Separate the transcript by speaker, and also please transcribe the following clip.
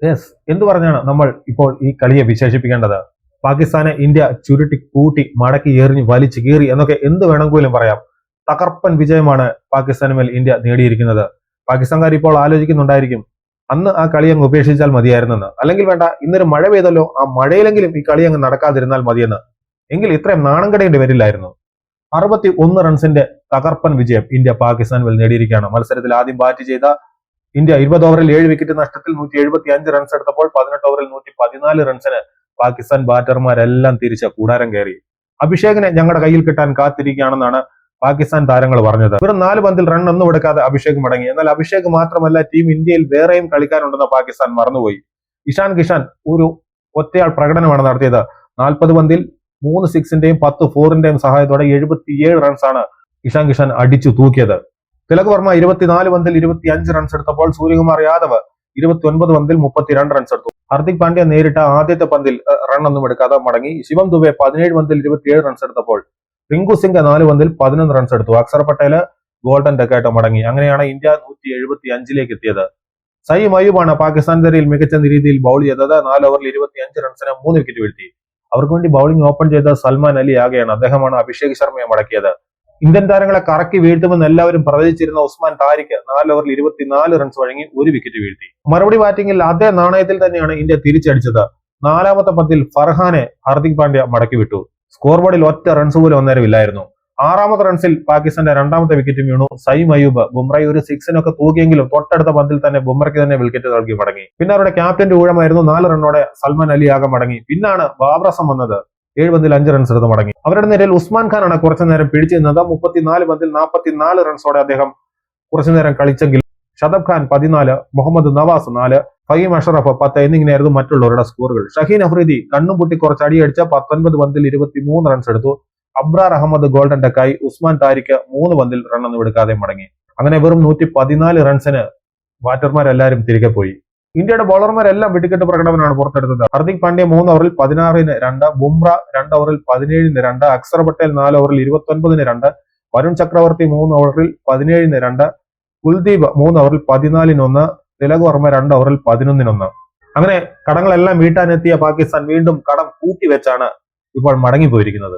Speaker 1: Yes, എന്തു പറഞ്ഞാണ് നമ്മൾ ഇപ്പോൾ ഈ കളിയെ വിശേഷിപ്പിക്കേണ്ടത്? പാകിസ്ഥാനെ ഇന്ത്യ ചുരുട്ടി കൂട്ടി മടക്കി എറിഞ്ഞ് വലിച്ചു കീറി എന്നൊക്കെ എന്ത് വേണമെങ്കിലും പറയാം. തകർപ്പൻ വിജയമാണ് പാകിസ്ഥാന് മേൽ ഇന്ത്യ നേടിയിരിക്കുന്നത്. പാകിസ്ഥാൻകാർ ഇപ്പോൾ ആലോചിക്കുന്നുണ്ടായിരിക്കും, അന്ന് ആ കളി അങ്ങ് ഉപേക്ഷിച്ചാൽ മതിയായിരുന്നെന്ന്. അല്ലെങ്കിൽ വേണ്ട, ഇന്നൊരു മഴ പെയ്തല്ലോ, ആ മഴയിലെങ്കിലും ഈ കളി അങ്ങ് നടക്കാതിരുന്നാൽ മതിയെന്ന്. എങ്കിൽ ഇത്രയും നാണം കടയേണ്ടി വരില്ലായിരുന്നു. 61 റൺസിന്റെ തകർപ്പൻ വിജയം ഇന്ത്യ പാകിസ്ഥാൻ മേൽ നേടിയിരിക്കുകയാണ്. മത്സരത്തിൽ ആദ്യം ബാറ്റ് ചെയ്ത ഇന്ത്യ 20 ഓവറിൽ 7 വിക്കറ്റ് നഷ്ടത്തിൽ 175 റൺസ് എടുത്തപ്പോൾ 18 ഓവറിൽ 114 റൺസിന് പാകിസ്ഥാൻ ബാറ്റർമാരെല്ലാം തിരിച്ച് കൂടാരം കയറി. അഭിഷേകിനെ ഞങ്ങളുടെ കയ്യിൽ കിട്ടാൻ കാത്തിരിക്കുകയാണെന്നാണ് പാകിസ്ഥാൻ താരങ്ങൾ പറഞ്ഞത്. വെറും 4 പന്തിൽ റൺ ഒന്നും എടുക്കാതെ അഭിഷേക് മടങ്ങി. എന്നാൽ അഭിഷേക് മാത്രമല്ല, ടീം ഇന്ത്യയിൽ വേറെയും കളിക്കാനുണ്ടെന്ന് പാകിസ്ഥാൻ മറന്നുപോയി. ഇഷാൻ കിഷാൻ ഒരു ഒറ്റയാൾ പ്രകടനമാണ് നടത്തിയത്. 40 പന്തിൽ 3 സിക്സിന്റെയും 10 ഫോറിന്റെയും സഹായത്തോടെ 77 റൺസാണ് ഇഷാൻ കിഷാൻ അടിച്ചു തൂക്കിയത്. തിലക് വർമ്മ 24 പന്തിൽ 25 റൺസ് എടുത്തപ്പോൾ സൂര്യകുമാർ യാദവ് 29 പന്തിൽ 32 റൺസ് എടുത്തു. ഹർദിക് പാണ്ഡ്യ നേരിട്ട ആദ്യത്തെ പന്തിൽ റൺ ഒന്നും എടുക്കാതെ മടങ്ങി. ശിവം ദുബെ 17 പന്തിൽ 27 റൺസ് എടുത്തപ്പോൾ റിങ്കു സിംഗ് 4 പന്തിൽ 11 റൺസ് എടുത്തു. അക്സർ പട്ടേൽ ഗോൾഡൻ ഡക്കായിട്ട് മടങ്ങി. അങ്ങനെയാണ് ഇന്ത്യ 175 എത്തിയത്. സയ്യിം അയ്യൂബാണ് പാകിസ്ഥാൻ നിരയിൽ മികച്ച രീതിയിൽ ബൗൾ ചെയ്തത്. 4 ഓവറിൽ 25 റൺസിന് 3 വിക്കറ്റ് വീഴ്ത്തി. അവർക്ക് വേണ്ടി ബൗളിംഗ് ഓപ്പൺ ചെയ്ത സൽമാൻ അലി ആകെയാണ്. അദ്ദേഹമാണ് അഭിഷേക് ശർമ്മയെ മടക്കിയത്. ഇന്ത്യൻ താരങ്ങളെ കറക്കി വീഴ്ത്തുമെന്ന് എല്ലാവരും പ്രവചിച്ചിരുന്ന ഉസ്മാൻ താരിഖ് 4 ഓവറിൽ 24 റൺസ് വഴങ്ങി 1 വിക്കറ്റ് വീഴ്ത്തി. മറുപടി ബാറ്റിംഗിൽ അതേ നാണയത്തിൽ തന്നെയാണ് ഇന്ത്യ തിരിച്ചടിച്ചത്. 4ാമത്തെ പന്തിൽ ഫർഹാനെ ഹർദിക് പാണ്ഡ്യ മടക്കി വിട്ടു. സ്കോർ ബോർഡിൽ ഒറ്റ റൺസ് പോലും അന്നേരം ഇല്ലായിരുന്നു. 6ാമത്തെ റൺസിൽ പാകിസ്ഥാന്റെ 2ാമത്തെ വിക്കറ്റ് വീണു. സയ്യിം അയ്യൂബ് ബുംറയെ ഒരു സിക്സിനൊക്കെ തൂക്കിയെങ്കിലും തൊട്ടടുത്ത പന്തിൽ തന്നെ ബുംറയ്ക്ക് തന്നെ വിക്കറ്റ് നൽകി മടങ്ങി. പിന്നെ അവരുടെ ക്യാപ്റ്റന്റെ ഊഴമായിരുന്നു. 4 റണ്ണോടെ സൽമാൻ അലി ആകെ മടങ്ങി. പിന്നാണ് ബാബർ അസം വന്നത്. 7 പന്തിൽ 5 റൺസ് എടുത്ത് മടങ്ങി. അവരുടെ നിരയിൽ ഉസ്മാൻ ഖാനാണ് കുറച്ചു നേരം പിടിച്ചു നിന്നത്. 34 പന്തിൽ 44 റൺസോടെ അദ്ദേഹം കുറച്ചു നേരം കളിച്ചെങ്കിൽ ഷദബ് ഖാൻ 14, മുഹമ്മദ് നവാസ് 4, ഫഹീം അഷറഫ് 10 എന്നിങ്ങനെയായിരുന്നു മറ്റുള്ളവരുടെ സ്കോറുകൾ. ഷഹീൻ അഫ്രീദി കണ്ണും പൊട്ടി കുറച്ച് അടിയടിച്ച 19 പന്തിൽ 23 റൺസ് എടുത്തു. അബ്രാർ അഹമ്മദ് ഗോൾഡൻ ഡക്കായി. ഉസ്മാൻ താരിഖ് 3 പന്തിൽ റണ്ണൊന്നും എടുക്കാതെ മടങ്ങി. അങ്ങനെ വെറും 114 റൺസിന് ബാറ്റർമാരെല്ലാരും തിരികെ പോയി. ഇന്ത്യയുടെ ബോളർമാരെല്ലാം വെടിക്കെട്ട് പ്രകടനമാണ് പുറത്തെടുത്തത്. ഹർദിക് പാണ്ഡ്യ 3 ഓവറിൽ 16-ന് 2, ബുംറ 2 ഓവറിൽ 17-ന് 2, അക്സർ പട്ടേൽ 4 ഓവറിൽ 29-ന് 2, വരുൺ ചക്രവർത്തി 3 ഓവറിൽ 17-ന് 2, കുൽദീപ് 3 ഓവറിൽ 14-ന് 1, തിലക് വർമ്മ 2 ഓവറിൽ 11-ന് 1. അങ്ങനെ കടങ്ങളെല്ലാം വീട്ടാനെത്തിയ പാകിസ്ഥാൻ വീണ്ടും കടം കൂട്ടിവെച്ചാണ് ഇപ്പോൾ മടങ്ങിപ്പോയിരിക്കുന്നത്.